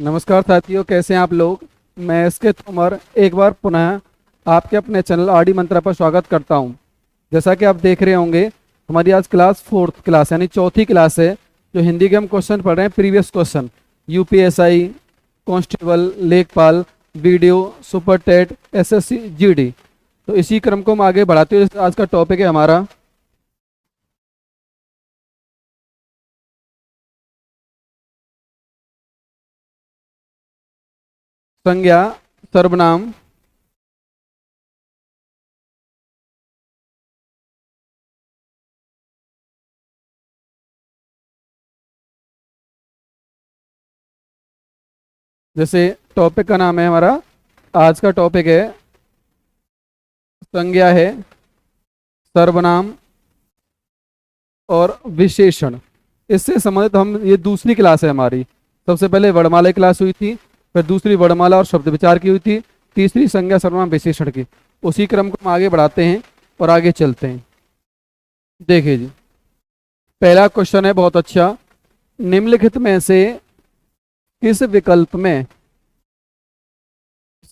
नमस्कार साथियों, कैसे हैं आप लोग। मैं एसके तोमर एक बार पुनः आपके अपने चैनल आरडी मंत्रा पर स्वागत करता हूं। जैसा कि आप देख रहे होंगे, हमारी आज क्लास फोर्थ क्लास यानी चौथी क्लास है। जो हिंदी के हम क्वेश्चन पढ़ रहे हैं, प्रीवियस क्वेश्चन यूपीएसआई, कांस्टेबल, लेखपाल, video, super TET, SSC, GD. तो इसी क्रम को हम आगे बढ़ाते हुए आज का टॉपिक है हमारा संज्ञा, सर्वनाम, जैसे टॉपिक का नाम है हमारा, आज का टॉपिक है संज्ञा है, सर्वनाम और विशेषण। इससे संबंधित हम ये दूसरी क्लास है हमारी। सबसे पहले वर्णमाला क्लास हुई थी, फिर दूसरी वर्णमाला और शब्द विचार की हुई थी, तीसरी संज्ञा, सर्वनाम, विशेषण की। उसी क्रम को हम आगे बढ़ाते हैं और आगे चलते हैं। देखिए जी, पहला क्वेश्चन है बहुत अच्छा। निम्नलिखित में से किस विकल्प में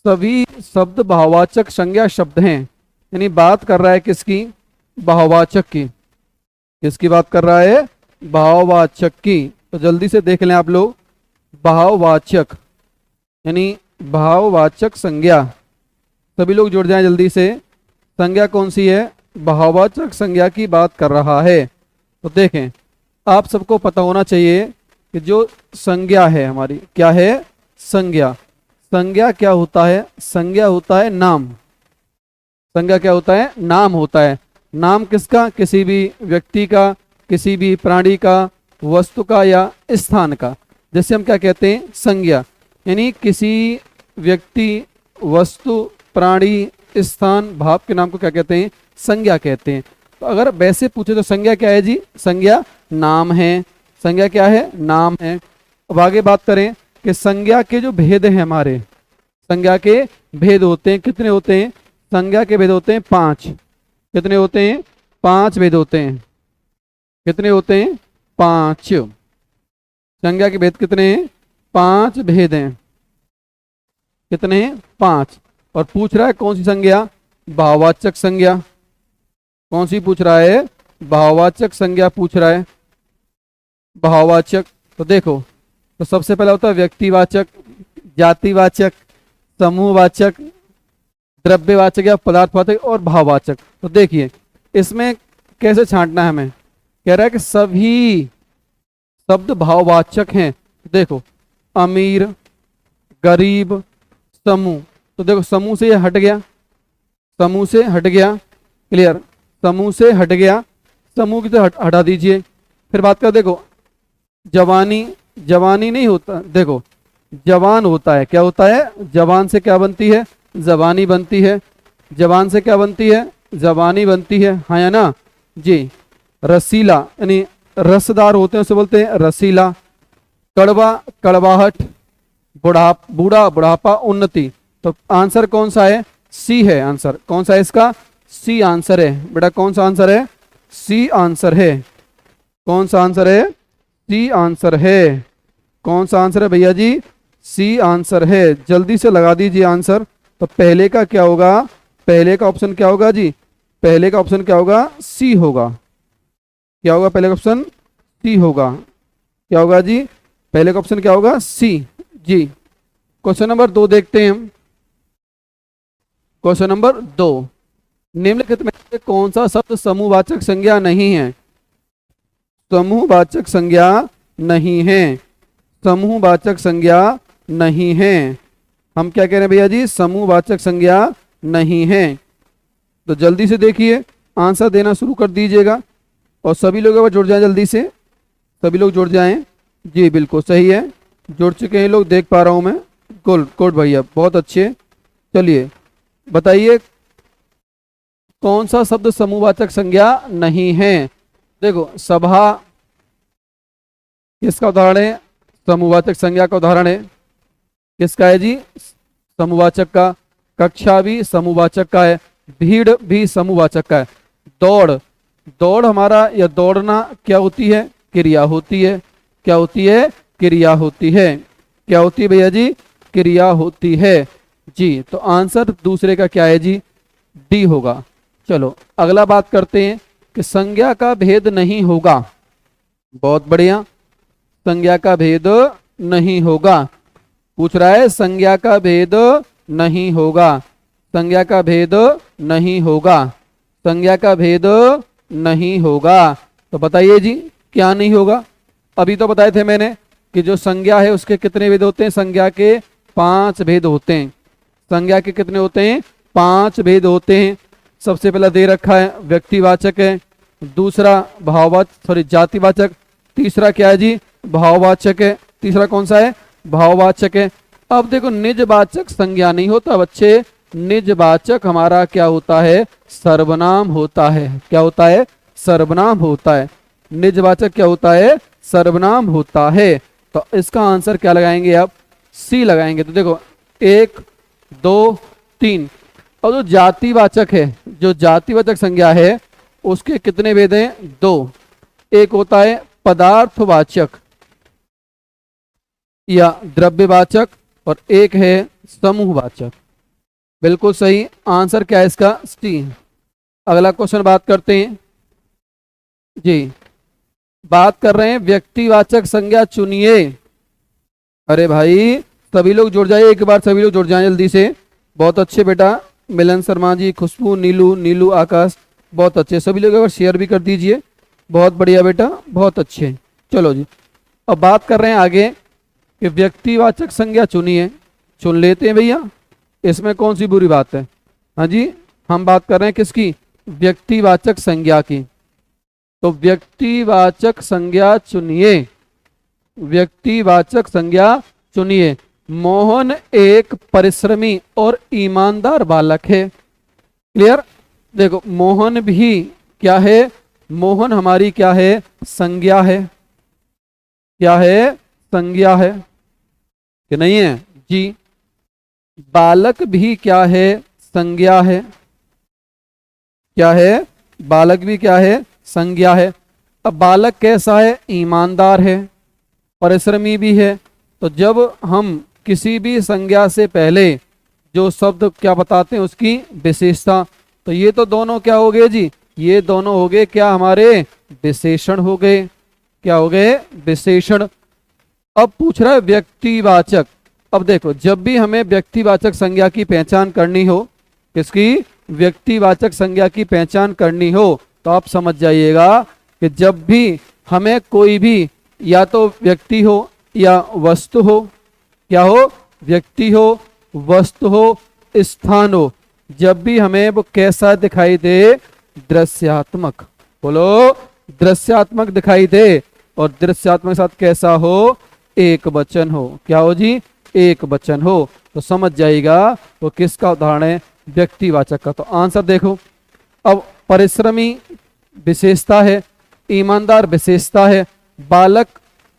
सभी शब्द भाववाचक संज्ञा शब्द हैं? यानी बात कर रहा है किसकी? भाववाचक की। किसकी बात कर रहा है? भाववाचक की। तो जल्दी से देख लें आप लोग। भाववाचक यानी भाववाचक संज्ञा, सभी लोग जुड़ जाएं जल्दी से। संज्ञा कौन सी है? भाववाचक संज्ञा की बात कर रहा है। तो देखें, आप सबको पता होना चाहिए कि जो संज्ञा है हमारी, क्या है? संज्ञा। संज्ञा क्या होता है? संज्ञा होता है नाम। संज्ञा क्या होता है? नाम होता है। नाम किसका? किसी भी व्यक्ति का, किसी भी प्राणी का, वस्तु का या स्थान का। जैसे हम क्या कहते हैं? संज्ञा। यानी किसी व्यक्ति, वस्तु, प्राणी, स्थान, भाव के नाम को क्या कहते हैं? संज्ञा कहते हैं। तो अगर वैसे पूछे तो संज्ञा क्या है जी? संज्ञा नाम है। संज्ञा क्या है? नाम है। अब आगे बात करें कि संज्ञा के जो भेद हैं हमारे, संज्ञा के भेद होते हैं। कितने होते हैं? संज्ञा के भेद होते हैं 5। कितने होते हैं? 5 भेद होते हैं। कितने होते हैं? 5। संज्ञा के भेद कितने हैं? 5 भेद हैं। कितने हैं? 5। और पूछ रहा है कौन सी संज्ञा? भाववाचक संज्ञा। कौन सी पूछ रहा है? भाववाचक संज्ञा पूछ रहा है। भाववाचक। तो देखो, तो सबसे पहला होता है व्यक्तिवाचक, जातिवाचक, समूहवाचक, द्रव्यवाचक या पदार्थवाचक और भाववाचक। तो देखिए इसमें कैसे छांटना है हमें। कह रहा है कि सभी शब्द भाववाचक हैं। देखो, अमीर, गरीब, समूह। तो देखो समूह से ये हट गया, समूह से हट गया। क्लियर? समूह से हट गया, समूह की तो हटा दीजिए। फिर बात कर, देखो जवानी। जवानी नहीं होता, देखो जवान होता है। क्या होता है? जवान से क्या बनती है? जबानी बनती है। जवान से क्या बनती है? जबानी बनती है। हाँ या ना जी। रसीला यानी रसदार होते हैं, उसे बोलते हैं रसीला। कड़वा, कड़वाहट। बूढ़ा, बुढ़ापा, उन्नति। तो आंसर कौन सा है? सी है आंसर। कौन सा है इसका? सी आंसर है। बेटा कौन सा आंसर है? सी आंसर है। कौन सा आंसर है? सी आंसर है। कौन सा आंसर है भैया जी? सी आंसर है। जल्दी से लगा दीजिए आंसर। तो पहले का क्या होगा? पहले का ऑप्शन क्या होगा जी? पहले का ऑप्शन क्या होगा? सी होगा। क्या होगा? पहले का ऑप्शन सी होगा। क्या होगा जी? पहले का ऑप्शन क्या होगा? सी जी। क्वेश्चन नंबर 2 देखते हैं हम। क्वेश्चन नंबर 2, निम्नलिखित में से कौन सा शब्द समूहवाचक संज्ञा नहीं है? समूहवाचक संज्ञा नहीं है। समूहवाचक संज्ञा नहीं है। हम क्या कह रहे हैं भैया जी? समूहवाचक संज्ञा नहीं है। तो जल्दी से देखिए, आंसर देना शुरू कर दीजिएगा और सभी लोग जुड़ जाएं जल्दी से। सभी लोग जुड़ जाएं जी। बिल्कुल सही है, जुड़ चुके हैं लोग, देख पा रहा हूं मैं। गुड भैया, बहुत अच्छे। चलिए बताइए कौन सा शब्द समूहवाचक संज्ञा नहीं है। देखो, सभा किसका उदाहरण है? समूहवाचक संज्ञा का उदाहरण है। किसका है जी? समूहवाचक का। कक्षा भी समूहवाचक का है। भीड़ भी समूहवाचक का है। दौड़, दौड़ हमारा या दौड़ना क्या होती है? क्रिया होती है। क्या होती है? क्रिया होती है। क्या होती है भैया जी? क्रिया होती है जी। तो आंसर दूसरे का क्या है जी? डी होगा। चलो अगला बात करते हैं कि संज्ञा का भेद नहीं होगा। बहुत बढ़िया, संज्ञा का भेद नहीं होगा पूछ रहा है। संज्ञा का भेद नहीं होगा, संज्ञा का भेद नहीं होगा, संज्ञा का भेद नहीं होगा। तो बताइए जी क्या नहीं होगा? अभी तो बताए थे मैंने कि जो संज्ञा है उसके कितने भेद होते हैं? संज्ञा के 5 भेद होते हैं। संज्ञा के कितने होते हैं? 5 भेद होते हैं। सबसे पहला दे रखा है व्यक्तिवाचक है, दूसरा भाववाचक जातिवाचक, तीसरा क्या है जी? भाववाचक है। तीसरा कौन सा है? भाववाचक है। अब देखो निजवाचक संज्ञा नहीं होता बच्चे, निजवाचक हमारा क्या होता है? सर्वनाम होता है। क्या होता है? सर्वनाम होता है। निजवाचक क्या होता है? सर्वनाम होता है। तो इसका आंसर क्या लगाएंगे आप? सी लगाएंगे। तो देखो 1 2 3। और जो जातिवाचक है, जो जातिवाचक संज्ञा है उसके कितने भेद हैं? 2। एक होता है पदार्थवाचक या द्रव्यवाचक और एक है समूहवाचक। बिल्कुल सही आंसर क्या है इसका? सी। अगला क्वेश्चन बात करते हैं जी। बात कर रहे हैं व्यक्तिवाचक संज्ञा चुनिए। अरे भाई सभी लोग जुड़ जाइए, एक बार सभी लोग जुड़ जाएं जल्दी से। बहुत अच्छे बेटा, मिलन शर्मा जी, खुशबू, नीलू, नीलू, आकाश, बहुत अच्छे। सभी लोग एक बार शेयर भी कर दीजिए। बहुत बढ़िया बेटा, बहुत अच्छे। चलो जी अब बात कर रहे हैं आगे कि व्यक्तिवाचक संज्ञा चुनिए। चुन लेते हैं भैया, इसमें कौन सी बुरी बात है? हाँ जी, हम बात कर रहे हैं किसकी? व्यक्तिवाचक संज्ञा की। तो व्यक्तिवाचक संज्ञा चुनिए, व्यक्तिवाचक संज्ञा चुनिए। मोहन एक परिश्रमी और ईमानदार बालक है। क्लियर? देखो मोहन भी क्या है? मोहन हमारी क्या है? संज्ञा है। क्या है? संज्ञा है कि नहीं है जी। बालक भी क्या है? संज्ञा है। क्या है? बालक भी क्या है? संज्ञा है। अब बालक कैसा है? ईमानदार है, परिश्रमी भी है। तो जब हम किसी भी संज्ञा से पहले जो शब्द क्या बताते हैं उसकी विशेषता, तो ये तो दोनों क्या हो गए जी? ये दोनों हो गए क्या? हमारे विशेषण हो गए। क्या हो गए? विशेषण। अब पूछ रहा है व्यक्तिवाचक। अब देखो जब भी हमें व्यक्तिवाचक संज्ञा की पहचान करनी हो, किसकी? व्यक्तिवाचक संज्ञा की पहचान करनी हो, तो आप समझ जाइएगा कि जब भी हमें कोई भी या तो व्यक्ति हो या वस्तु हो, क्या हो? व्यक्ति हो, वस्तु हो, स्थान हो, जब भी हमें वो कैसा दिखाई दे? दृश्यात्मक। बोलो, दृश्यात्मक दिखाई दे। और दृश्यात्मक साथ कैसा हो? एक वचन हो। क्या हो जी? एक वचन हो। तो समझ जाएगा वो किसका उदाहरण है? व्यक्तिवाचक का। तो आंसर देखो, अब परिश्रमी विशेषता है, ईमानदार विशेषता है, बालक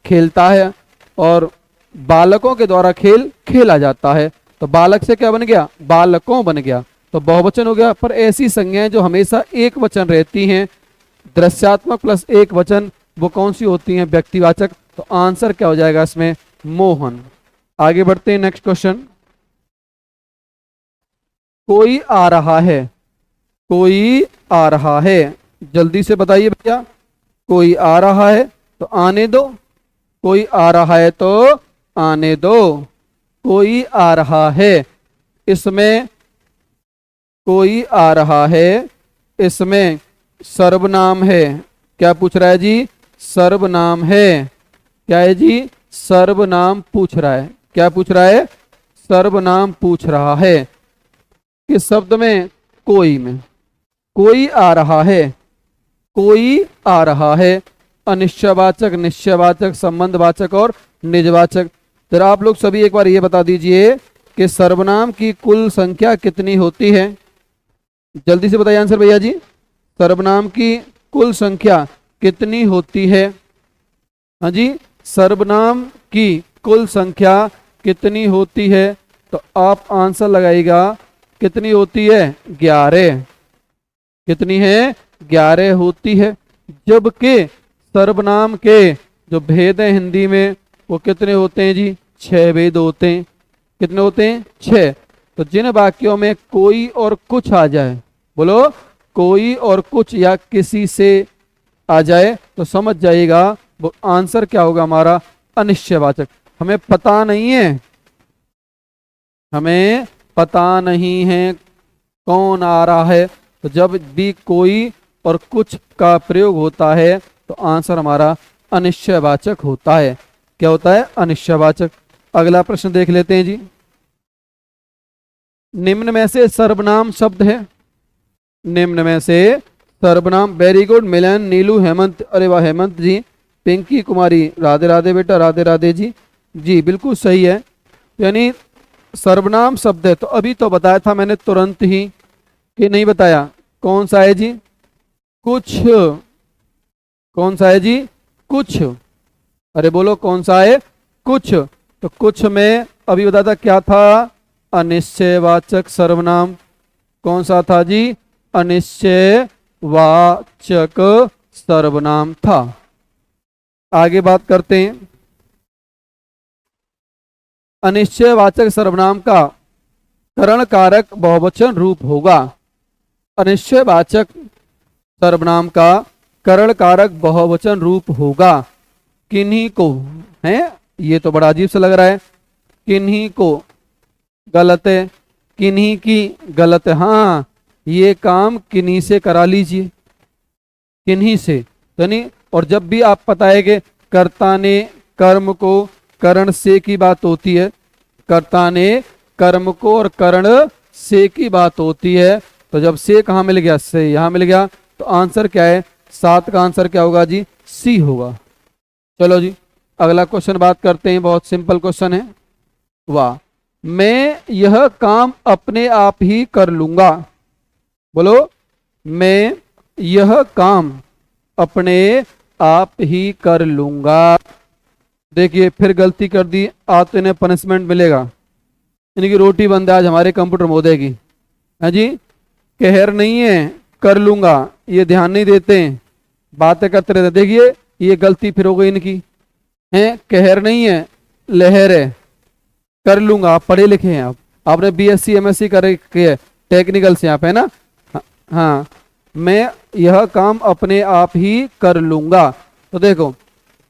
खेलता है और बालकों के द्वारा खेल खेला जाता है। तो बालक से क्या बन गया? बालकों बन गया, तो बहुवचन हो गया। पर ऐसी संज्ञाएं जो हमेशा एक वचन रहती हैं, दृश्यात्मक प्लस एक वचन, वो कौन सी होती हैं? व्यक्तिवाचक। तो आंसर क्या हो जाएगा इसमें? मोहन। आगे बढ़ते हैं नेक्स्ट क्वेश्चन। कोई आ रहा है, कोई आ रहा है, जल्दी से बताइए भैया। कोई आ रहा है तो आने दो, कोई आ रहा है तो आने दो। कोई आ रहा है, इसमें कोई आ रहा है, इसमें सर्वनाम है। क्या पूछ रहा है जी? सर्वनाम है। क्या है जी? सर्वनाम पूछ रहा है। क्या पूछ रहा है? सर्वनाम पूछ रहा है। किस शब्द में? कोई में। कोई आ रहा है, कोई आ रहा है। अनिश्चयवाचक, निश्चयवाचक, संबंधवाचक और निजवाचक। जरा आप लोग सभी एक बार ये बता दीजिए कि सर्वनाम की कुल संख्या कितनी होती है? जल्दी से बताइए आंसर भैया जी। सर्वनाम की कुल संख्या कितनी होती है? हाँ जी, सर्वनाम की कुल संख्या कितनी होती है? तो आप आंसर लगाइएगा। कितनी होती है? 11। कितनी है? 11 होती है। जबकि सर्वनाम के जो भेद हैं हिंदी में वो कितने होते हैं जी? 6 वेद होते हैं। कितने होते हैं? 6। तो जिन वाक्यों में कोई और कुछ आ जाए, बोलो कोई और कुछ या किसी से आ जाए, तो समझ जाइएगा वो आंसर क्या होगा हमारा? अनिश्चयवाचक। हमें पता नहीं है, हमें पता नहीं है कौन आ रहा है, तो जब भी कोई और कुछ का प्रयोग होता है तो आंसर हमारा अनिश्चयवाचक होता है। क्या होता है? अनिश्चयवाचक। अगला प्रश्न देख लेते हैं जी। निम्न में से सर्वनाम शब्द है। निम्न में से सर्वनाम, वेरी गुड मिलन, नीलू, हेमंत, अरे वाह हेमंत जी, पिंकी कुमारी, राधे राधे बेटा, राधे राधे जी। जी बिल्कुल सही है, यानी सर्वनाम शब्द है। तो अभी तो बताया था मैंने तुरंत ही, कि नहीं बताया? कौन सा है जी? कुछ। कौन सा है जी? कुछ। अरे बोलो कौन सा है? कुछ। तो कुछ में अभी बताया था क्या था? अनिश्चयवाचक सर्वनाम। कौन सा था जी? अनिश्चयवाचक सर्वनाम था। आगे बात करते हैं। अनिश्चयवाचक सर्वनाम का करण कारक बहुवचन रूप होगा। अनिश्चयवाचक सर्वनाम का करण कारक बहुवचन रूप होगा। किन्हीं को है, ये तो बड़ा अजीब सा लग रहा है। किन्हीं को गलत है, किन्हीं की गलत है। हाँ, ये काम किन्हीं से करा लीजिए, किन्हीं से तो नहीं। और जब भी आप पता है कि कर्ता ने कर्म को करण से की बात होती है, कर्ता ने कर्म को और करण से की बात होती है, तो जब से कहाँ मिल गया? से यहाँ मिल गया। तो आंसर क्या है? 7 का आंसर क्या होगा जी? सी होगा। चलो जी अगला क्वेश्चन बात करते हैं, बहुत सिंपल क्वेश्चन है। वाह, मैं यह काम अपने आप ही कर लूंगा। बोलो, मैं यह काम अपने आप ही कर लूंगा। देखिए फिर गलती कर दी, आज तो इन्हें पनिशमेंट मिलेगा। इनकी रोटी बंद है आज हमारे कंप्यूटर मोदे की। है जी, कहर नहीं है कर लूंगा, ये ध्यान नहीं देते हैं, बातें करते रहते। देखिए ये गलती फिर हो गई इनकी। है कहर नहीं है, लहर है। कर लूंगा, आप पढ़े लिखे हैं, आप आपने बीएससी एमएससी करे के टेक्निकल से आप है ना। हाँ, मैं यह काम अपने आप ही कर लूंगा। तो देखो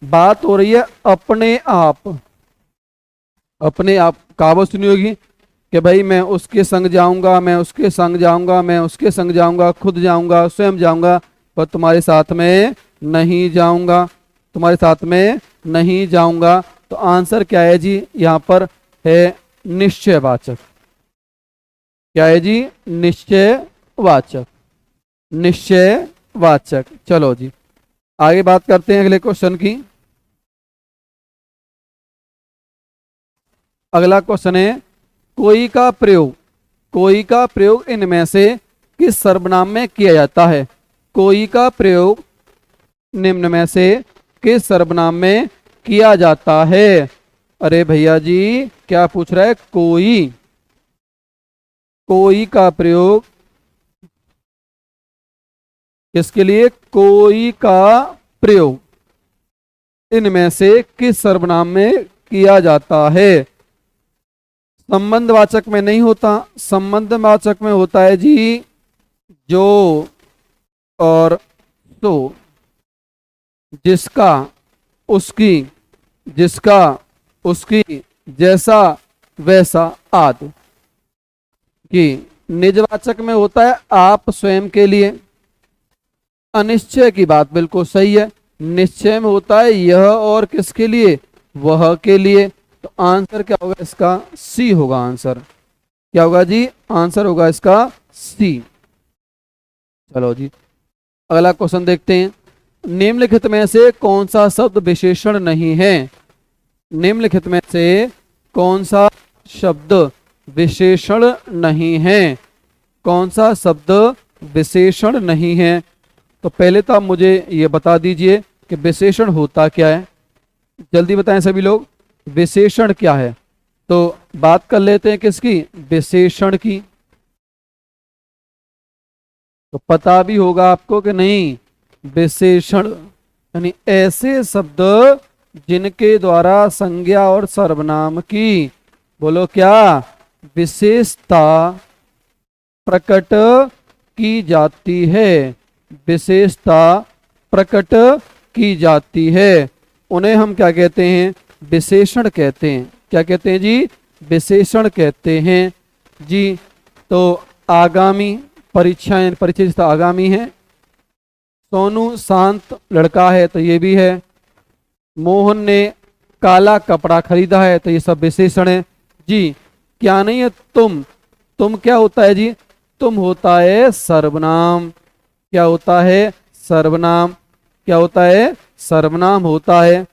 बात हो रही है अपने आप। अपने आप कहावत सुनी होगी कि भाई मैं उसके संग जाऊंगा, मैं उसके संग जाऊंगा, मैं उसके संग जाऊंगा, खुद जाऊंगा, स्वयं जाऊंगा, पर तुम्हारे साथ में नहीं जाऊंगा, तुम्हारे साथ में नहीं जाऊंगा। तो आंसर क्या है जी? यहाँ पर है निश्चयवाचक। क्या है जी? निश्चयवाचक। निश्चयवाचक। चलो जी आगे बात करते हैं अगले क्वेश्चन की। अगला क्वेश्चन है कोई का प्रयोग। कोई का प्रयोग इनमें से किस सर्वनाम में किया जाता है? कोई का प्रयोग निम्न में से किस सर्वनाम में किया जाता है? अरे भैया जी क्या पूछ रहा है? कोई। कोई का प्रयोग किसके लिए? कोई का प्रयोग इनमें से किस सर्वनाम में किया जाता है? संबंधवाचक में नहीं होता, संबंधवाचक में होता है जी जो और तो, जिसका, उसकी, जिसका, उसकी, जैसा, वैसा आदि। कि निजवाचक में होता है आप स्वयं के लिए। अनिश्चय की बात बिल्कुल सही है, निश्चय में होता है यह और किसके लिए? वह के लिए। तो आंसर क्या होगा इसका? सी होगा आंसर। क्या होगा जी? आंसर होगा इसका सी। चलो जी अगला क्वेश्चन देखते हैं। निम्नलिखित में से कौन सा शब्द विशेषण नहीं है? निम्नलिखित में से कौन सा शब्द विशेषण नहीं है? कौन सा शब्द विशेषण नहीं है? तो पहले तो आप मुझे ये बता दीजिए कि विशेषण होता क्या है। जल्दी बताएं सभी लोग, विशेषण क्या है? तो बात कर लेते हैं किसकी? विशेषण की। तो पता भी होगा आपको कि नहीं, विशेषण यानी ऐसे शब्द जिनके द्वारा संज्ञा और सर्वनाम की, बोलो क्या, विशेषता प्रकट की जाती है, विशेषता प्रकट की जाती है, उन्हें हम क्या कहते हैं, विशेषण कहते हैं। क्या कहते हैं जी, विशेषण कहते हैं जी। तो आगामी परीक्षाएं, परिचय आगामी है। सोनू शांत लड़का है, तो ये भी है। मोहन ने काला कपड़ा खरीदा है, तो ये सब विशेषण है जी। क्या नहीं है, तुम क्या होता है जी, तुम होता है सर्वनाम। क्या होता है, सर्वनाम। क्या होता है, सर्वनाम होता है।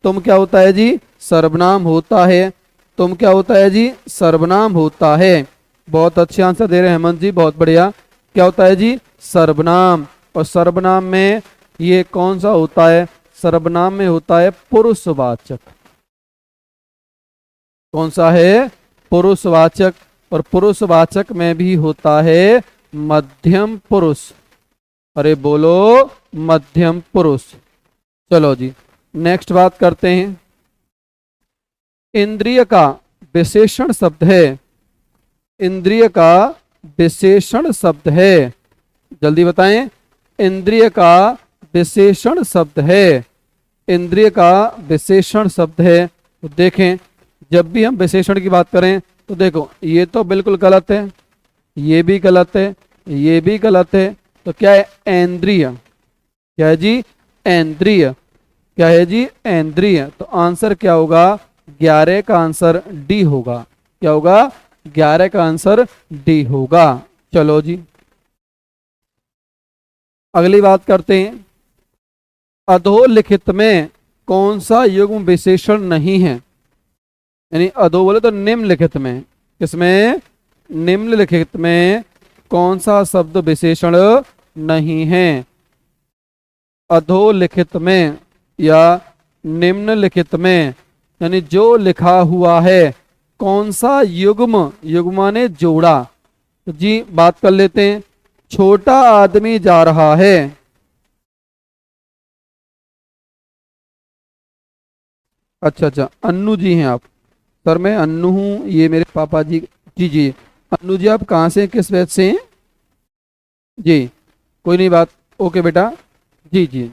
तुम क्या होता है जी, सर्वनाम होता है। तुम क्या होता है जी, सर्वनाम होता है। बहुत अच्छे आंसर दे रहे हैं हेमंत जी, बहुत बढ़िया। क्या होता है जी, सर्वनाम। और सर्वनाम में ये कौन सा होता है, सर्वनाम में होता है पुरुषवाचक। कौन सा है, पुरुषवाचक। और पुरुषवाचक में भी होता है मध्यम पुरुष। अरे बोलो मध्यम पुरुष। चलो जी, नेक्स्ट बात करते हैं। इंद्रिय का विशेषण शब्द है, इंद्रिय का विशेषण शब्द है, जल्दी बताएं। इंद्रिय का विशेषण शब्द है, इंद्रिय का विशेषण शब्द है। तो देखें, जब भी हम विशेषण की बात करें तो देखो, ये तो बिल्कुल गलत है, ये भी गलत है, ये भी गलत है। तो क्या है, इंद्रिय। क्या है जी, इंद्रिय। क्या है जी, इंद्रिय। तो आंसर क्या होगा, 11 का आंसर डी होगा। क्या होगा, 11 का आंसर डी होगा। चलो जी, अगली बात करते हैं। अधोलिखित में कौन सा युग्म विशेषण नहीं है, यानी अधो बोले तो निम्नलिखित में, किसमें, निम्नलिखित में कौन सा शब्द विशेषण नहीं है। अधोलिखित में या निम्नलिखित में, यानी जो लिखा हुआ है, कौन सा युग्म, युग्म ने जोड़ा। तो जी बात कर लेते हैं। छोटा आदमी जा रहा है, अच्छा अच्छा, अन्नू जी हैं आप। सर मैं अन्नू हूँ, ये मेरे पापा जी। जी जी, अन्नू जी आप कहाँ से हैं, किस वैद से हैं जी, कोई नहीं बात, ओके बेटा। जी जी,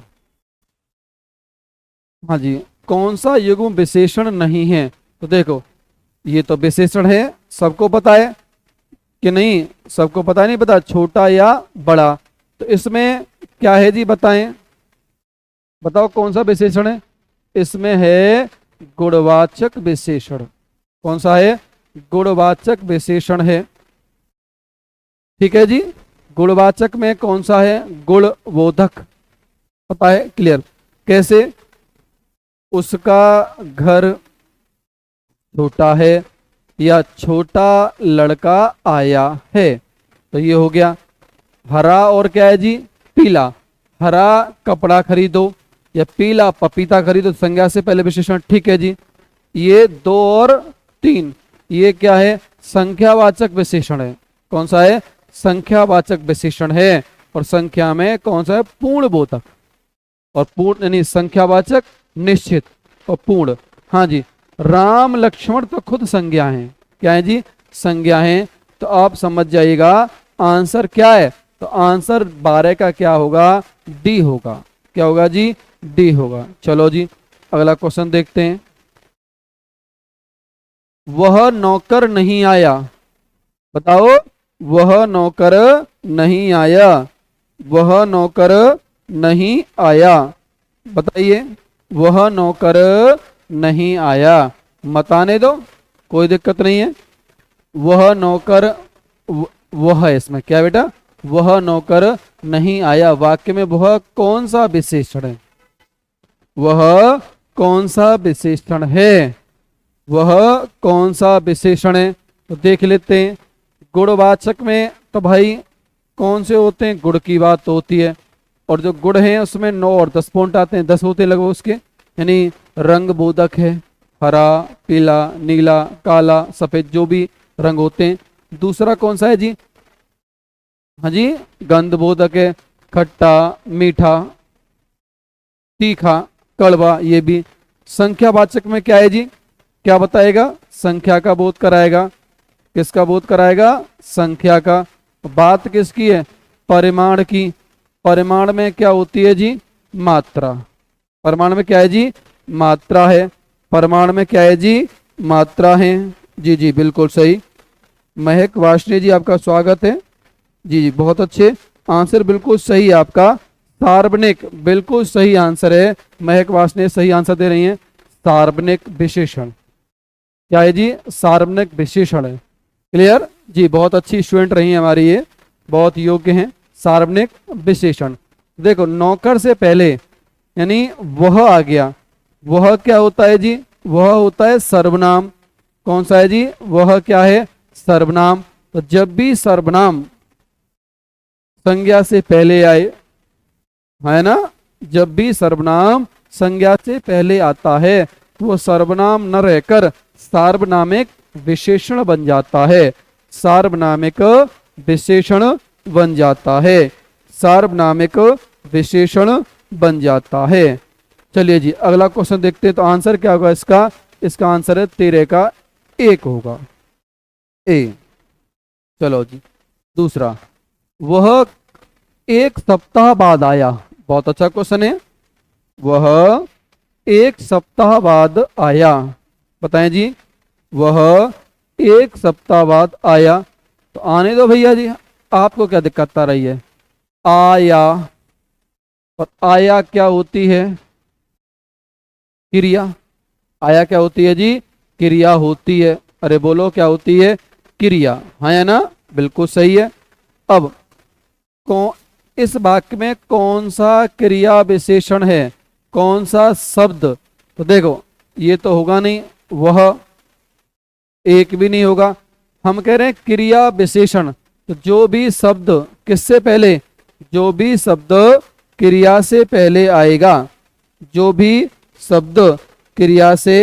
हाँ जी, कौन सा युग्म विशेषण नहीं है। तो देखो, ये तो विशेषण है, सबको पता है कि नहीं, सबको पता नहीं पता, छोटा या बड़ा। तो इसमें क्या है जी, बताएं, बताओ कौन सा विशेषण है। इसमें है गुणवाचक विशेषण। कौन सा है, गुणवाचक विशेषण है। ठीक है जी, गुणवाचक में कौन सा है, गुणबोधक। पता है, क्लियर। कैसे, उसका घर छोटा है या छोटा लड़का आया है। तो ये हो गया। हरा और क्या है जी, पीला। हरा कपड़ा खरीदो या पीला पपीता खरीदो, संज्ञा से पहले विशेषण। ठीक है जी। ये 2 और 3, ये क्या है, संख्यावाचक विशेषण है। कौन सा है, संख्यावाचक विशेषण है। और संख्या में कौन सा है, पूर्णबोधक। और पूर्ण यानी संख्यावाचक, निश्चित और पूर्ण। हाँ जी, राम लक्ष्मण तो खुद संज्ञा है। क्या है जी, संज्ञा है। तो आप समझ जाइएगा आंसर क्या है। तो आंसर 12 का क्या होगा, डी होगा। क्या होगा जी, डी होगा। चलो जी, अगला क्वेश्चन देखते हैं। वह नौकर नहीं आया, बताओ, वह नौकर नहीं आया, वह नौकर नहीं आया, बताइए, वह नौकर नहीं आया। मत आने दो, कोई दिक्कत नहीं है। वह नौकर, वह है इसमें क्या बेटा, वह नौकर नहीं आया। वाक्य में वह कौन सा विशेषण है, वह कौन सा विशेषण है, वह कौन सा विशेषण है। तो देख लेते हैं। गुणवाचक में तो भाई कौन से होते हैं, गुण की बात तो होती है। और जो गुण है उसमें 9 और 10 पॉइंट आते हैं, 10 होते हैं लगभग उसके। यानी रंग बोधक है, हरा, पीला, नीला, काला, सफेद, जो भी रंग होते हैं। दूसरा कौन सा है जी, हाँ जी, गंध बोधक है, खट्टा, मीठा, तीखा, कड़वा, ये भी। संख्यावाचक में क्या है जी, क्या बताएगा, संख्या का बोध कराएगा। किसका बोध कराएगा, संख्या का। बात किसकी है, परिमाण की। परिमाण में क्या होती है जी, मात्रा। परिमाण में क्या है जी, मात्रा है। परिमाण में क्या है जी, मात्रा है। जी जी बिल्कुल सही। महक वाशनी जी आपका स्वागत है। जी जी बहुत अच्छे, आंसर बिल्कुल सही है आपका। सार्वनिक बिल्कुल सही आंसर है। महक वाशनी सही आंसर दे रही हैं। सार्वनिक विशेषण क्या है जी, सार्वनिक विशेषण है। क्लियर जी, बहुत अच्छी स्टूडेंट रही है हमारी ये, बहुत योग्य हैं। सार्वनिक विशेषण। देखो नौकर से पहले यानी वह आ गया, वह क्या होता है जी, वह होता है सर्वनाम। कौन सा है जी, वह क्या है, सर्वनाम। तो जब भी सर्वनाम संज्ञा से पहले आए, है ना, जब भी सर्वनाम संज्ञा से पहले आता है तो वो सर्वनाम न रहकर सार्वनामिक विशेषण बन जाता है। सार्वनामिक विशेषण बन जाता है। सार्वनामिक विशेषण बन जाता है। चलिए जी अगला क्वेश्चन देखते हैं। तो आंसर क्या होगा इसका, इसका आंसर है 13 का 1 होगा, ए। चलो जी दूसरा, वह एक सप्ताह बाद आया। बहुत अच्छा क्वेश्चन है। वह एक सप्ताह बाद आया, बताएं जी, वह एक सप्ताह बाद आया। तो आने दो भैया जी, आपको क्या दिक्कत आ रही है, आया। और आया क्या होती है, क्रिया। आया क्या होती है जी, क्रिया होती है। अरे बोलो क्या होती है, क्रिया, है ना, बिल्कुल सही है। अब कौन, इस वाक्य में कौन सा क्रिया विशेषण है, कौन सा शब्द। तो देखो ये तो होगा नहीं, वह एक भी नहीं होगा। हम कह रहे हैं क्रिया विशेषण। तो जो भी शब्द किससे पहले, जो भी शब्द क्रिया से पहले आएगा, जो भी शब्द क्रिया से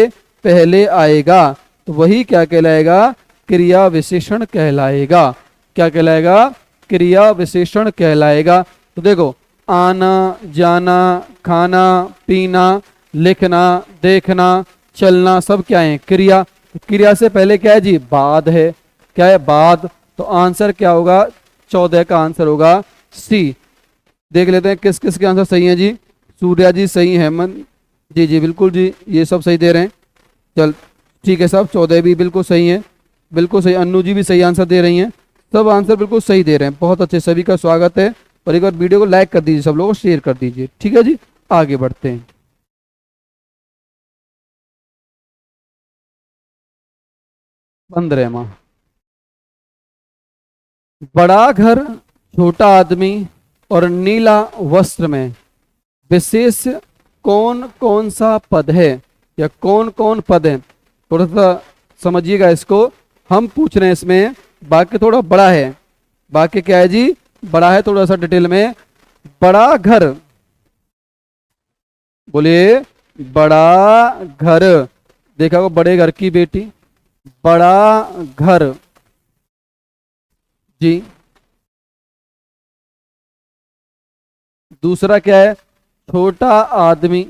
पहले आएगा तो वही क्या कहलाएगा, क्रिया विशेषण कहलाएगा। क्या कहलाएगा, क्रिया विशेषण कहलाएगा। तो देखो आना, जाना, खाना, पीना, लिखना, देखना, चलना, सब क्या है, क्रिया। क्रिया से पहले क्या है जी, बाद है। क्या है, बाद। तो आंसर क्या होगा, 14 का आंसर होगा सी। देख लेते हैं किस किस के आंसर सही है जी। सूर्या जी सही है, हेमंत जी जी बिल्कुल जी, ये सब सही दे रहे हैं। चल ठीक है, सब 14 भी बिल्कुल सही है, बिल्कुल सही। अन्नू जी भी सही आंसर दे रही हैं, सब आंसर बिल्कुल सही दे रहे हैं। बहुत अच्छे, सभी का स्वागत है। और एक बार वीडियो को लाइक कर दीजिए, सब लोगों को शेयर कर दीजिए, ठीक है जी। आगे बढ़ते हैं। 15वां, बड़ा घर, छोटा आदमी और नीला वस्त्र में विशेष कौन कौन सा पद है, या कौन कौन पद है, थोड़ा सा समझिएगा इसको। हम पूछ रहे हैं इसमें, वाक्य थोड़ा बड़ा है। वाक्य क्या है जी, बड़ा है, थोड़ा सा डिटेल में। बड़ा घर, बोलिए, बड़ा घर। देखा को बड़े घर की बेटी, बड़ा घर जी। दूसरा क्या है, छोटा आदमी।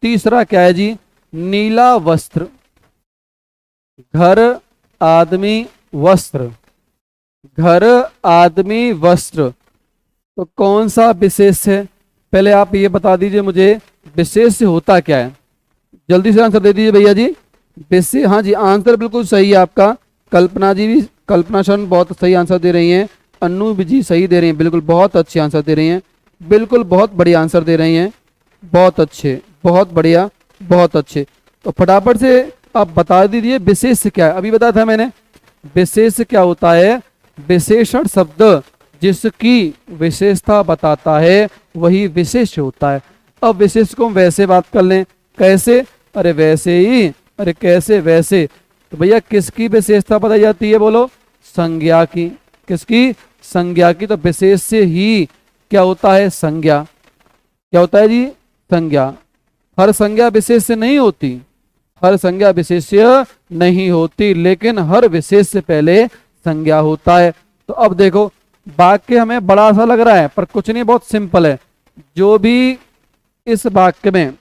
तीसरा क्या है जी, नीला वस्त्र। घर, आदमी, वस्त्र, घर, आदमी, वस्त्र। तो कौन सा विशेष है, पहले आप ये बता दीजिए मुझे, विशेष होता क्या है। जल्दी से आंसर दे दीजिए भैया जी। विशेष, हाँ जी आंसर बिल्कुल सही है आपका। कल्पना जी भी, कल्पना शन बहुत सही आंसर दे रही हैं। अन्नू जी सही दे रही हैं, बिल्कुल बहुत अच्छे आंसर दे रही हैं, बिल्कुल बहुत बढ़िया आंसर दे रही हैं, बहुत अच्छे, बहुत बढ़िया, बहुत अच्छे। तो फटाफट से आप बता दीजिए विशेष क्या है। अभी बताया था मैंने, विशेष क्या होता है, विशेषण शब्द जिसकी विशेषता बताता है वही विशेष होता है। अब विशेष को हम वैसे बात कर लें, कैसे, अरे वैसे ही, अरे कैसे, वैसे। तो भैया किसकी विशेषता बताई जाती है, बोलो, संज्ञा की। किसकी, संज्ञा की। तो विशेष से ही क्या होता है, संज्ञा। क्या होता है जी, संज्ञा। हर संज्ञा विशेष से नहीं होती, हर संज्ञा विशेष से नहीं होती, लेकिन हर विशेष से पहले संज्ञा होता है। तो अब देखो वाक्य हमें बड़ा सा लग रहा है पर कुछ नहीं, बहुत सिंपल है। जो भी इस वाक्य में,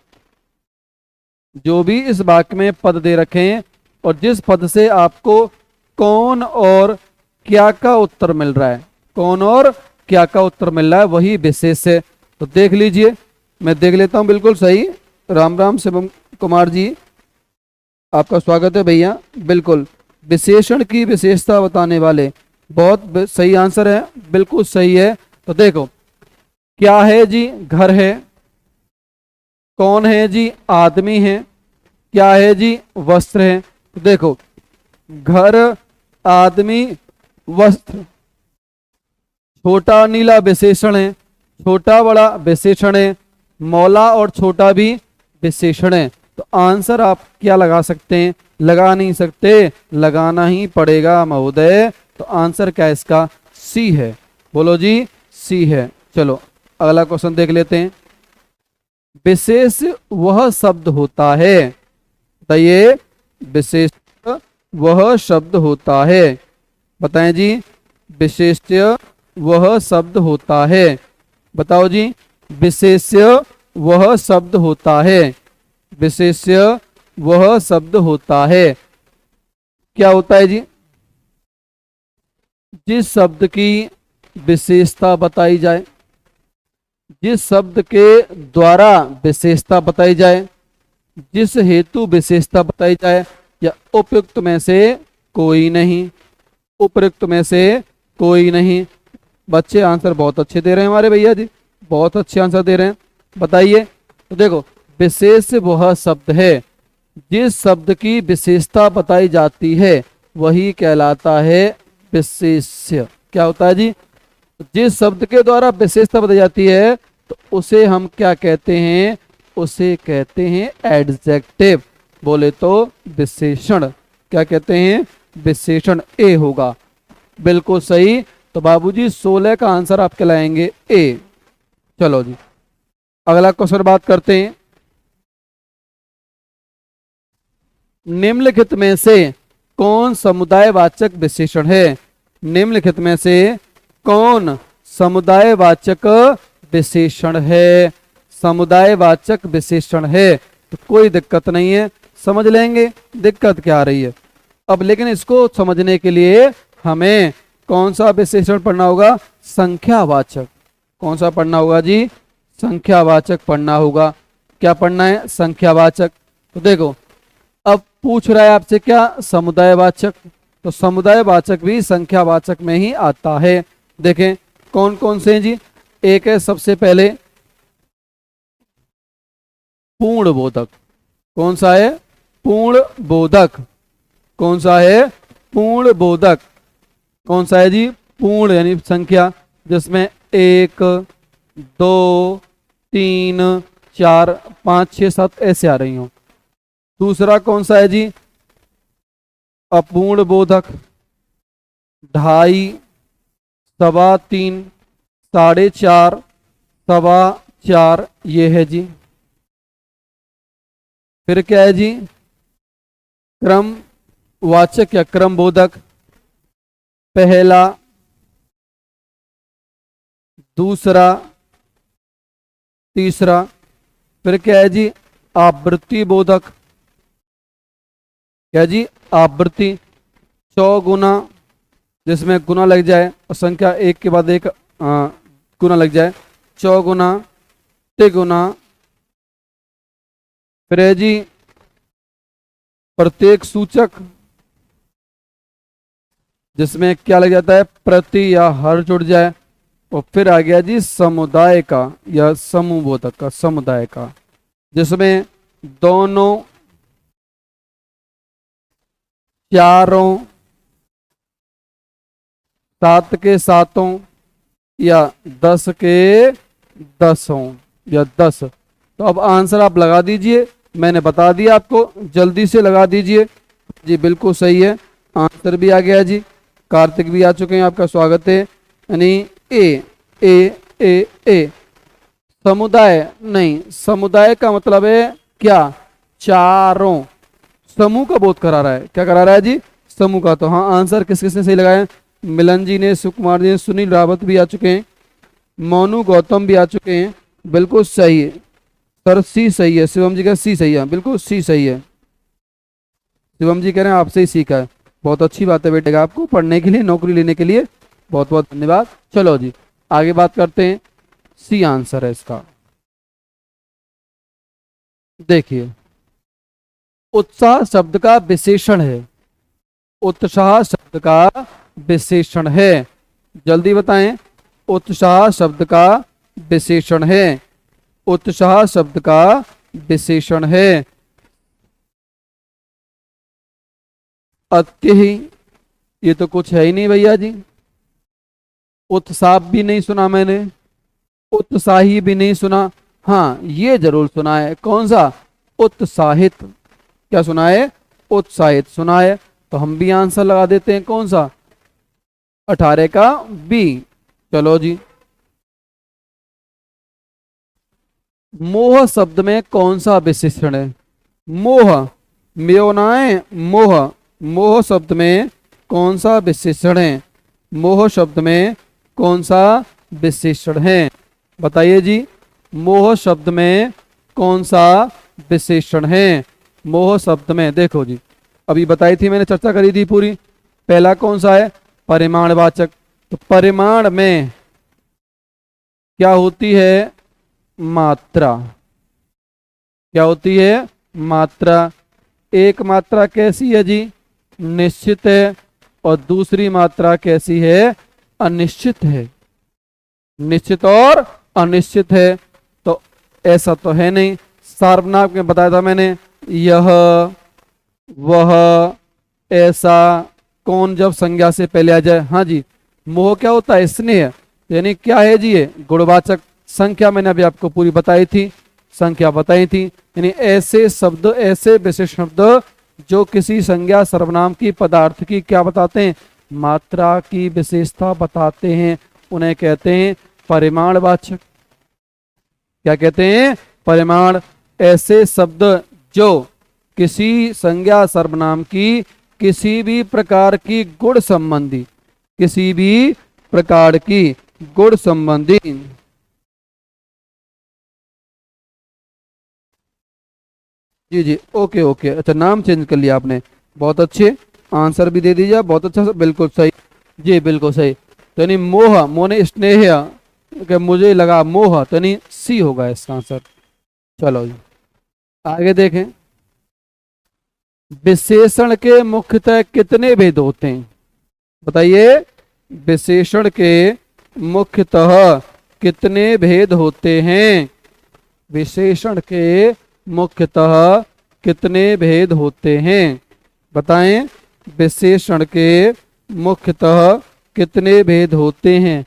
जो भी इस वाक्य में पद दे रखे हैं और जिस पद से आपको कौन और क्या का उत्तर मिल रहा है, कौन और क्या का उत्तर मिल रहा है, वही विशेष है। तो देख लीजिए, मैं देख लेता हूं। बिल्कुल सही, राम राम शिवम कुमार जी, आपका स्वागत है भैया। बिल्कुल, विशेषण की विशेषता बताने वाले, बहुत सही आंसर है, बिल्कुल सही है। तो देखो, क्या है जी? घर है। कौन है जी? आदमी है। क्या है जी? वस्त्र है। तो देखो, घर, आदमी, वस्त्र, छोटा नीला विशेषण है, छोटा बड़ा विशेषण है, मौला और छोटा भी विशेषण है। तो आंसर आप क्या लगा सकते हैं? लगा नहीं सकते, लगाना ही पड़ेगा महोदय। तो आंसर क्या है इसका? सी है। बोलो जी, सी है। चलो अगला क्वेश्चन देख लेते हैं। विशेष वह शब्द होता है, बताइए, विशेष वह शब्द होता है, बताएं जी, विशेष्य वह शब्द होता है, बताओ जी, विशेष्य वह शब्द होता है, विशेष्य वह शब्द होता है। क्या होता है जी? जिस शब्द की विशेषता बताई जाए, जिस शब्द के द्वारा विशेषता बताई जाए, जिस हेतु विशेषता बताई जाए, या उपयुक्त में से कोई नहीं, उपयुक्त में से कोई नहीं। बच्चे आंसर बहुत अच्छे दे रहे हैं हमारे भैया जी, बहुत अच्छे आंसर दे रहे हैं। बताइए, तो देखो, विशेष वह शब्द है जिस शब्द की विशेषता बताई जाती है, वही कहलाता है विशेष्य। क्या होता है जी? जिस शब्द के द्वारा विशेषता बताई जाती है तो उसे हम क्या कहते हैं? उसे कहते हैं एडजेक्टिव। बोले तो विशेषण। क्या कहते हैं? विशेषण। ए होगा, बिल्कुल सही। तो बाबूजी 16 का आंसर आप कहलाएंगे ए। चलो जी, अगला क्वेश्चन बात करते हैं। निम्नलिखित में से कौन समुदायवाचक विशेषण है? निम्नलिखित में से कौन समुदायवाचक विशेषण है? समुदायवाचक विशेषण है। तो कोई दिक्कत नहीं है, समझ लेंगे, दिक्कत क्या आ रही है अब। लेकिन इसको समझने के लिए हमें कौन सा विशेषण पढ़ना होगा? संख्यावाचक। कौन सा पढ़ना होगा जी? संख्यावाचक पढ़ना होगा। क्या पढ़ना है? संख्यावाचक। तो देखो, अब पूछ रहा है आपसे क्या? समुदायवाचक। तो समुदायवाचक भी संख्यावाचक में ही आता है। देखें कौन कौन से हैं जी। एक है सबसे पहले पूर्ण बोधक। कौन सा है? पूर्ण बोधक। कौन सा है? पूर्ण बोधक। कौन सा है जी? पूर्ण यानी संख्या, जिसमें 1 2 3 4 5 6 7 ऐसे आ रही हो। दूसरा कौन सा है जी? अपूर्ण बोधक। 2.5 3.25 4.5 4.25 ये है जी। फिर क्या है जी? क्रम वाचक या क्रम बोधक। पहला, दूसरा, तीसरा। फिर क्या है जी? आवृत्ति बोधक। क्या जी? आवृत्ति। चौगुना, जिसमें गुना लग जाए और संख्या एक के बाद एक गुना लग जाए। चौगुना, तिगुना। फिर है जी प्रत्येक सूचक, जिसमें क्या लग जाता है? प्रति या हर जुड़ जाए। और फिर आ गया जी समुदाय का या समूह बोधक का, समुदाय का, जिसमें दोनों, चारों, 7 के 7 या 10 के 10 या 10। तो अब आंसर आप लगा दीजिए, मैंने बता दिया आपको, जल्दी से लगा दीजिए जी। बिल्कुल सही है, आंसर भी आ गया जी। कार्तिक भी आ चुके हैं, आपका स्वागत है। यानी ए ए ए ए। समुदाय नहीं, समुदाय का मतलब है क्या? चारों। समूह का बोध करा रहा है। क्या करा रहा है जी? समूह का। तो हाँ, आंसर किस किसने सही लगाया? मिलन जी ने, सुकुमार जी ने, सुनील रावत भी आ चुके हैं, मोनू गौतम भी आ चुके हैं। बिल्कुल सही है, सर सी सही है, शिवम जी का सी सही है, बिल्कुल सी सही है। शिवम जी कह रहे हैं आपसे ही सीखा है। बहुत अच्छी बात है बेटे, आपको पढ़ने के लिए, नौकरी लेने के लिए बहुत बहुत धन्यवाद। चलो जी आगे बात करते हैं। सी आंसर है इसका। देखिए, उत्साह शब्द का विशेषण है। उत्साह शब्द का विशेषण है। जल्दी बताएं। उत्साह शब्द का विशेषण है। उत्साह शब्द का विशेषण है। अत्य ही, ये तो कुछ है ही नहीं भैया जी। उत्साह भी नहीं सुना मैंने, उत्साही भी नहीं सुना। हाँ ये जरूर सुना है। कौन सा? उत्साहित। क्या सुना है? उत्साहित सुना है। तो हम भी आंसर लगा देते हैं। कौन सा? 18 का बी। चलो जी, मोह शब्द में कौन सा विशेषण है? मोह, म्योनाए मोह। मोह शब्द में कौन सा विशेषण है? मोह शब्द में कौन सा विशेषण है? बताइए जी, मोह शब्द में कौन सा विशेषण है? मोह शब्द में देखो जी, अभी बताई थी मैंने, चर्चा करी थी पूरी। पहला कौन सा है? परिमाणवाचक। तो परिमाण में क्या होती है? मात्रा। क्या होती है? मात्रा। एक मात्रा कैसी है जी? निश्चित है। और दूसरी मात्रा कैसी है? अनिश्चित है। निश्चित और अनिश्चित है। तो ऐसा तो है नहीं। सार्वनाम में बताया था मैंने, यह, वह, ऐसा। कौन जब संज्ञा से पहले आ जाए। हाँ जी, मोह क्या होता है? स्नेह। यानी क्या है जी? ये गुणवाचक संख्या मैंने अभी आपको पूरी बताई थी, संख्या बताई थी। यानी ऐसे शब्द, ऐसे विशेष शब्द जो किसी संज्ञा सर्वनाम की, पदार्थ की क्या बताते हैं? मात्रा की विशेषता बताते हैं, उन्हें कहते हैं परिमाणवाचक। क्या कहते हैं? परिमाण। ऐसे शब्द जो किसी संज्ञा सर्वनाम की किसी भी प्रकार की गुण संबंधी, किसी भी प्रकार की गुण संबंधी, जी जी ओके ओके, अच्छा नाम चेंज कर लिया आपने, बहुत अच्छे। आंसर भी दे दीजिए, बहुत अच्छा, बिल्कुल सही। जी बिल्कुल सही। तो यानी मोह, मोने स्नेह, कि मुझे लगा मोह, तो यानी सी होगा इसका आंसर। चलो जी आगे देखें। विशेषण के मुख्यतः कितने भेद होते हैं? बताइए, विशेषण के मुख्यतः कितने भेद होते हैं? विशेषण के मुख्यतः कितने भेद होते हैं? बताएं, विशेषण के मुख्यतः कितने भेद होते हैं?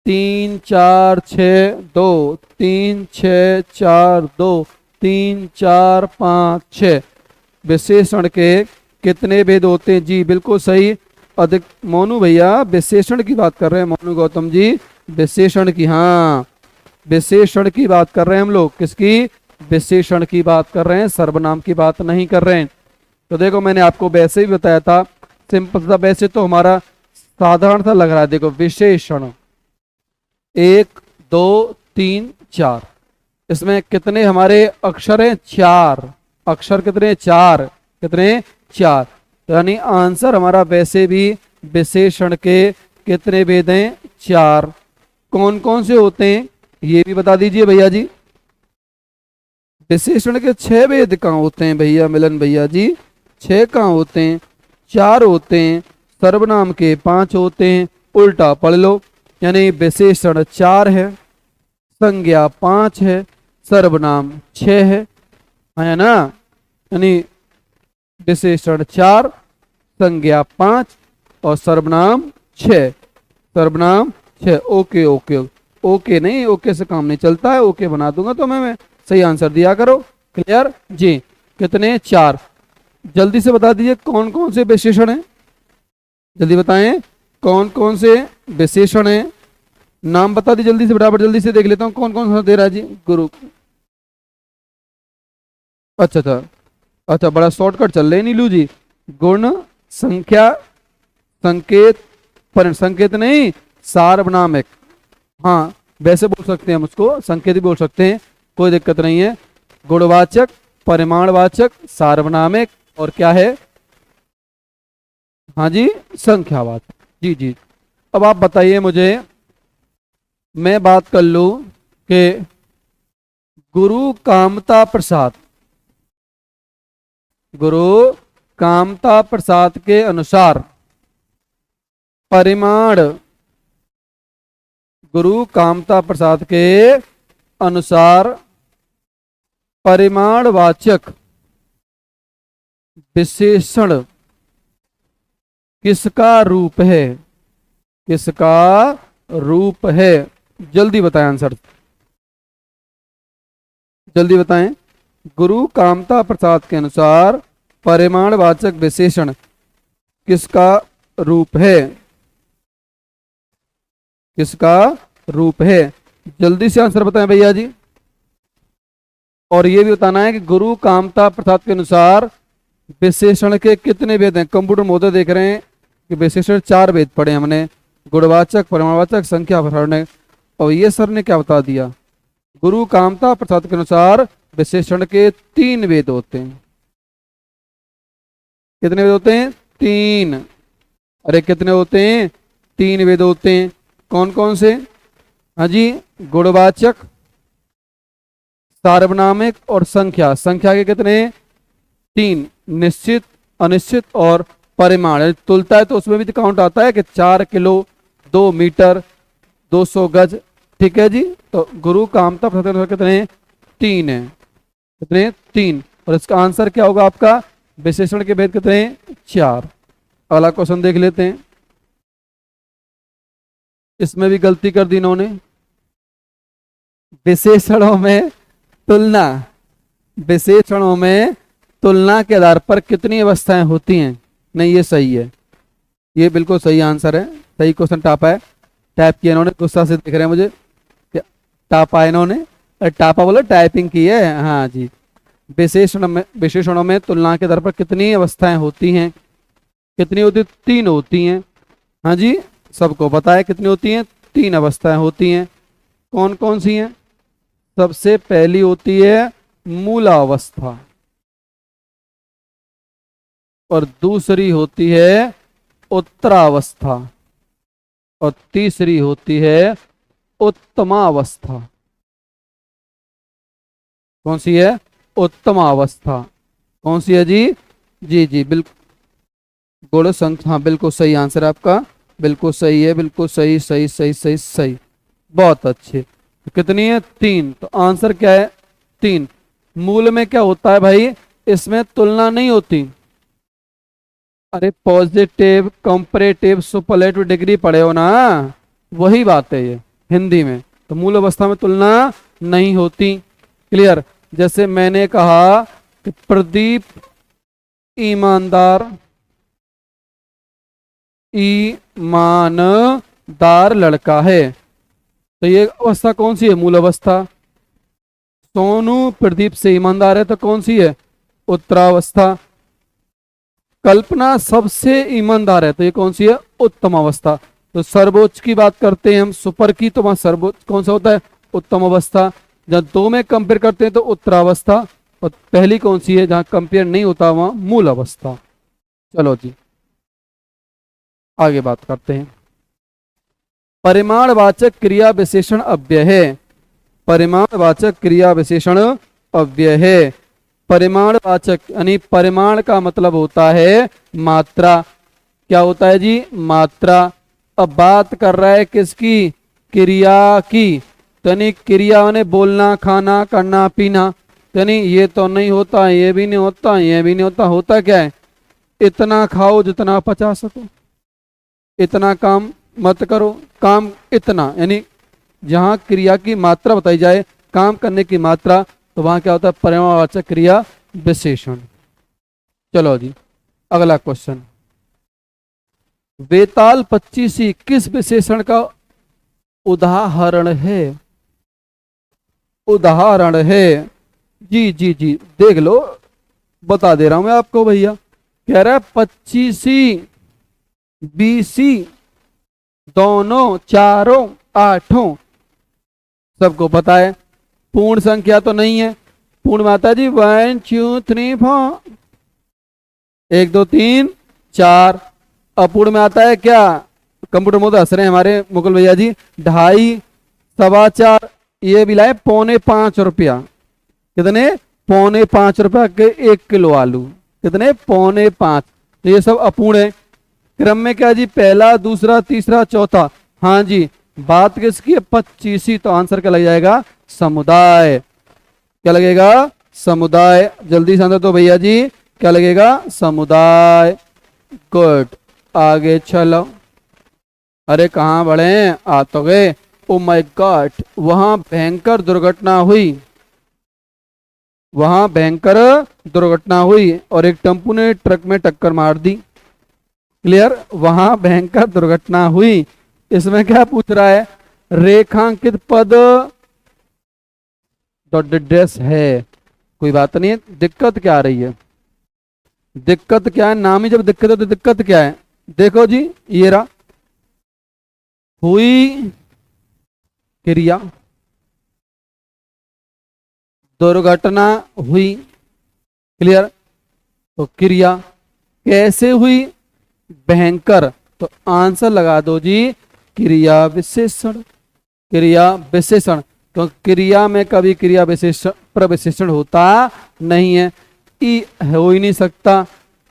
3 4 6 2, 3 6 4 2, 3 4 5 6। विशेषण के कितने भेद होते हैं? जी बिल्कुल सही। अधिक मोनू भैया विशेषण की बात कर रहे हैं, मोनू गौतम जी विशेषण की। हाँ विशेषण की बात कर रहे हैं हम लोग। किसकी? विशेषण की बात कर रहे हैं, सर्वनाम की बात नहीं कर रहे हैं। तो देखो मैंने आपको वैसे भी बताया था, सिंपल था। वैसे तो हमारा साधारण सा लग रहा है। देखो विशेषण 1 2 3 4, इसमें कितने हमारे अक्षर हैं? 4 अक्षर। कितने? 4। कितने? 4। तो यानी आंसर हमारा वैसे भी विशेषण के कितने भेद हैं? 4। कौन कौन से होते हैं ये भी बता दीजिए भैया जी। विशेषण के 6 भेद कहाँ होते हैं भैया? मिलन भैया जी 6 कहाँ होते हैं? 4 होते हैं। सर्वनाम के 5 होते हैं। उल्टा पढ़ लो, यानी विशेषण 4 है, संज्ञा 5 है, सर्वनाम 6 है ना? यानी विशेषण 4, संज्ञा 5 और सर्वनाम 6। सर्वनाम 6। ओके ओके ओके, नहीं ओके से काम नहीं चलता है, ओके बना दूंगा तो मैं सही आंसर दिया करो। क्लियर जी? कितने? 4। जल्दी से बता दीजिए कौन कौन से विशेषण हैं? जल्दी बताएं कौन कौन से विशेषण हैं? नाम बता दीजिए जल्दी से, बराबर जल्दी से देख लेता हूँ कौन कौन सा दे रहा है जी। गुरु, अच्छा अच्छा अच्छा, बड़ा शॉर्टकट चल रहे हैं नीलू जी। गुण, संख्या, संकेत, पर संकेत नहीं, सार्वनामिक। हाँ वैसे बोल सकते हैं हम उसको, संकेत भी बोल सकते हैं। कोई दिक्कत नहीं है। गुणवाचक, परिमाणवाचक, सार्वनामिक और क्या है, हाँ जी, संख्यावाचक। जी जी। अब आप बताइए मुझे, मैं बात कर लूं कि गुरु कामता प्रसाद, गुरु कामता प्रसाद के अनुसार परिमाण, गुरु कामता प्रसाद के अनुसार परिमाणवाचक विशेषण किसका रूप है, किसका रूप है? जल्दी बताएं आंसर, जल्दी बताएं। गुरु कामता प्रसाद के अनुसार परिमाणवाचक विशेषण किसका रूप है, किसका रूप है? जल्दी से आंसर बताएं भैया जी। और ये भी बताना है कि गुरु कामता प्रसाद के अनुसार विशेषण के कितने भेद हैं। कंप्यूटर महोदय देख रहे हैं कि विशेषण 4 भेद पढ़े हमने, गुणवाचक, परिमाणवाचक, संख्या प्रसारण, और ये सर ने क्या बता दिया, गुरु कामता प्रसाद के अनुसार विशेषण के 3 भेद होते हैं। कितने भेद होते हैं? 3। अरे कितने होते हैं? 3 भेद होते हैं। कौन कौन से? हाँ जी, गुणवाचक, सार्वनामिक और संख्या। संख्या के कितने? 3, निश्चित, अनिश्चित और परिमाण। तुलता है तो उसमें भी काउंट आता है कि 4 किलो, 2 मीटर, 200 गज। ठीक है जी। तो गुरु कामता प्रसाद कितने? 3 है। कितने? 3। और इसका आंसर क्या होगा आपका? विशेषण के भेद कितने? 4। अगला क्वेश्चन देख लेते हैं। इसमें भी गलती कर दी इन्होंने, विशेषणों में तुलना, विशेषणों में तुलना के आधार पर कितनी अवस्थाएं होती हैं? नहीं, ये सही है, ये बिल्कुल सही आंसर है। सही क्वेश्चन टापा है, टाइप किया इन्होंने, गुस्सा से देख रहे हैं मुझे। टापा इन्होंने, टापा बोलो, टाइपिंग की है। हाँ जी। विशेषणों में तुलना के आधार पर कितनी अवस्थाएं होती हैं? कितनी होती? 3 होती हैं। हाँ जी, सबको पता है कितनी होती हैं? 3 अवस्थाएं होती हैं। कौन कौन सी हैं? सबसे पहली होती है मूलावस्था, और दूसरी होती है उत्तरावस्था, और तीसरी होती है उत्तमावस्था। कौन सी है? उत्तमावस्था। कौन सी है जी? जी जी, बिल्कुल गुण संख्या। हाँ, बिल्कुल सही आंसर आपका, बिल्कुल सही है, बिल्कुल सही सही सही सही सही, बहुत अच्छे। तो कितनी है? 3। तो आंसर क्या है? 3। मूल में क्या होता है भाई? इसमें तुलना नहीं होती। अरे पॉजिटिव, कंपैरेटिव, सुपरलेटिव डिग्री पढ़े हो ना, वही बात है ये हिंदी में। तो मूल अवस्था में तुलना नहीं होती। क्लियर? जैसे मैंने कहा कि प्रदीप ईमानदार, ईमानदार लड़का है, तो ये अवस्था कौन सी है? मूल अवस्था। सोनू प्रदीप से ईमानदार है, तो कौन सी है? उत्तरावस्था। कल्पना सबसे ईमानदार है, तो ये कौन सी है? उत्तम अवस्था। तो सर्वोच्च की बात करते हैं हम, सुपर की, तो वहां सर्वोच्च कौन सा होता है? उत्तम अवस्था। जब 2 में कंपेयर करते हैं तो उत्तरावस्था, और पहली कौन सी है जहां कंपेयर नहीं होता वहां मूल अवस्था। चलो जी, आगे बात करते हैं। परिमाणवाचक क्रिया विशेषण अव्यय है। परिमाणवाचक क्रिया विशेषण अव्यय है। परिमाणवाचक यानी परिमाण का मतलब होता है मात्रा। क्या होता है जी? मात्रा। अब बात कर रहा है किसकी? क्रिया की। यानी क्रिया ने बोलना, खाना, करना, पीना। यानी ये तो नहीं होता, ये भी नहीं होता, ये भी नहीं होता। होता क्या है? इतना खाओ जितना पचा सको, इतना काम मत करो, काम इतना। यानी जहां क्रिया की मात्रा बताई जाए, काम करने की मात्रा, तो वहां क्या होता है? परिमाणवाचक क्रिया विशेषण। चलो जी, अगला क्वेश्चन। वेताल 25 किस विशेषण का उदाहरण है? उदाहरण है। जी जी जी, देख लो, बता दे रहा हूं मैं आपको भैया। कह रहा है 25, 20, दोनों, चारों, 8, सबको पता है। पूर्ण संख्या तो नहीं है। पूर्ण में आता है जी 1 2 3 4, 1 2 3 4। अपूर्ण में आता है क्या? कंप्यूटर मोड हंस रहे हैं हमारे मुकुल भैया जी। 2.5, 4.25, ये भी लाए 4.25 रुपया। कितने? 4.25 रुपया के 1 किलो आलू। कितने? 4.25। तो ये सब अपूर्ण है। क्रम में क्या जी? पहला, दूसरा, तीसरा, चौथा। हाँ जी, बात किसकी है? 25। तो आंसर क्या लग जाएगा? समुदाय। क्या लगेगा? समुदाय। जल्दी से आंसर दो भैया जी, क्या लगेगा? समुदाय। गुड, आगे चलो। अरे कहाँ बढ़े, आ तो गए। ओ माय गॉड, वहां भयंकर दुर्घटना हुई। वहां भयंकर दुर्घटना हुई और एक टेम्पू ने ट्रक में टक्कर मार दी। क्लियर? वहां भयंकर दुर्घटना हुई। इसमें क्या पूछ रहा है? रेखांकित पद ड्रेस है। कोई बात नहीं है। दिक्कत क्या आ रही है? दिक्कत क्या है? नाम ही जब दिक्कत है तो दिक्कत क्या है? देखो जी, ये रहा। हुई क्रिया, दुर्घटना हुई। क्लियर? तो क्रिया कैसे हुई? भयंकर। तो आंसर लगा दो जी क्रिया विशेषण। क्रिया विशेषण, तो क्रिया में कभी क्रिया विशेषण प्रविशेषण होता नहीं है। ई हो ही नहीं सकता,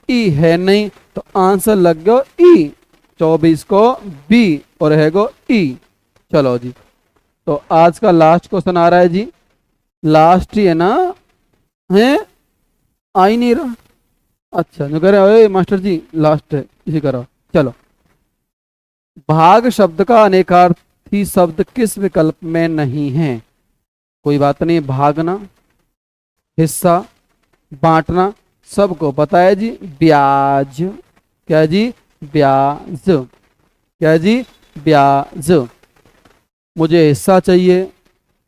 ई है नहीं, तो आंसर लग गया ई। 24 को बी और है गो ई। चलो जी, तो आज का लास्ट क्वेश्चन आ रहा है जी। लास्ट ही है ना? है? आ ही नहीं रहा। अच्छा, जो कह रहे हैं मास्टर जी लास्ट है, इसी करो। चलो, भाग शब्द का अनेकार्थी शब्द किस विकल्प में नहीं है? कोई बात नहीं, भागना, हिस्सा, बांटना, सबको पता है जी। ब्याज। क्या जी? ब्याज। क्या जी? ब्याज। मुझे हिस्सा चाहिए,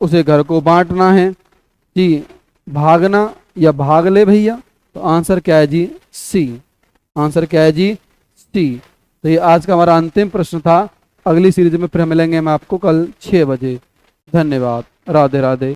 उसे घर को बांटना है जी। भागना या भाग ले भैया, तो आंसर क्या है जी? सी। आंसर क्या है जी? सी। तो ये आज का हमारा अंतिम प्रश्न था। अगली सीरीज में फिर मिलेंगे हम आपको कल 6 बजे। धन्यवाद। राधे राधे।